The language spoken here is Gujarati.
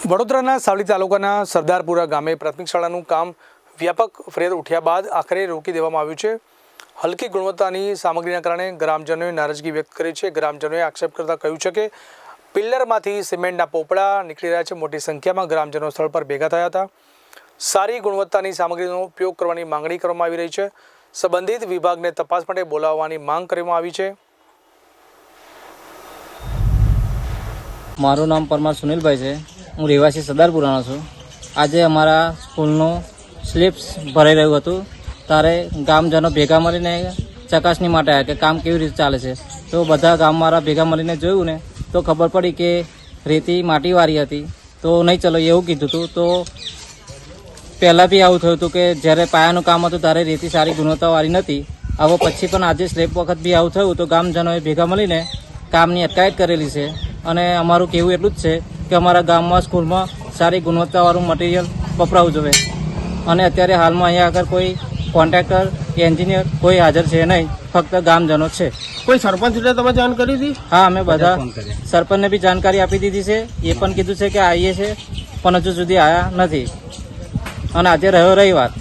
વડોદરાના સાવલી તાલુકાના સરદારપુરા ગામે પ્રાથમિક શાળાનું કામ વ્યાપક ફરિયાદ ઉઠ્યા બાદ આખરે રોકી દેવામાં આવ્યું છે। હલકી ગુણવત્તાની સામગ્રીના કારણે ગ્રામજનોએ નારાજગી વ્યક્ત કરી છે। ગ્રામજનોએ આક્ષેપ કરતા કહ્યું છે કે પિલ્લરમાંથી સિમેન્ટના પોપડા નીકળી રહ્યા છે। મોટી સંખ્યામાં ગ્રામજનો સ્થળ પર ભેગા થયા હતા। સારી ગુણવત્તાની સામગ્રીનો ઉપયોગ કરવાની માંગણી કરવામાં આવી રહી છે। સંબંધિત વિભાગને તપાસ માટે બોલાવવાની માંગ કરવામાં આવી છે। મારું નામ પરમાર સુનિલભાઈ છે। હું રહેવાસી સરદારપુરાનો છું। આજે અમારા સ્કૂલનું સ્લીપ્સ ભરાઈ રહ્યું હતું ત્યારે ગામજનો ભેગા મળીને ચકાસણી માટે આવ્યા કે કામ કેવી રીતે ચાલે છે। તો બધા ગામવાળા ભેગા મળીને જોયું ને તો ખબર પડી કે રેતી માટીવાળી હતી, તો નહીં ચલો એવું કીધું હતું। તો પહેલાં બી આવું થયું હતું કે જ્યારે પાયાનું કામ હતું ત્યારે રેતી સારી ગુણવત્તાવાળી નથી। હવે પછી પણ આજે સ્લેબ વખત બી આવું થયું તો ગામજનોએ ભેગા મળીને કામની અટકાયત કરેલી છે। અને અમારું કહેવું એટલું જ છે કે અમારા ગામમાં સ્કૂલમાં સારી ગુણવત્તાવાળું મટીરિયલ વપરાવું જોઈએ। અને અત્યારે હાલમાં અહીંયા આગળ કોઈ કોન્ટ્રાક્ટર કે એન્જિનિયર કોઈ હાજર છે નહીં, ફક્ત ગામજનો છે। કોઈ સરપંચને તમે જાણ કરી હતી? હા, અમે બધા સરપંચને બી જાણકારી આપી દીધી છે। એ પણ કીધું છે કે આવીએ છે, પણ હજુ સુધી આવ્યા નથી। અને આજે રહ્યો રવિવાર।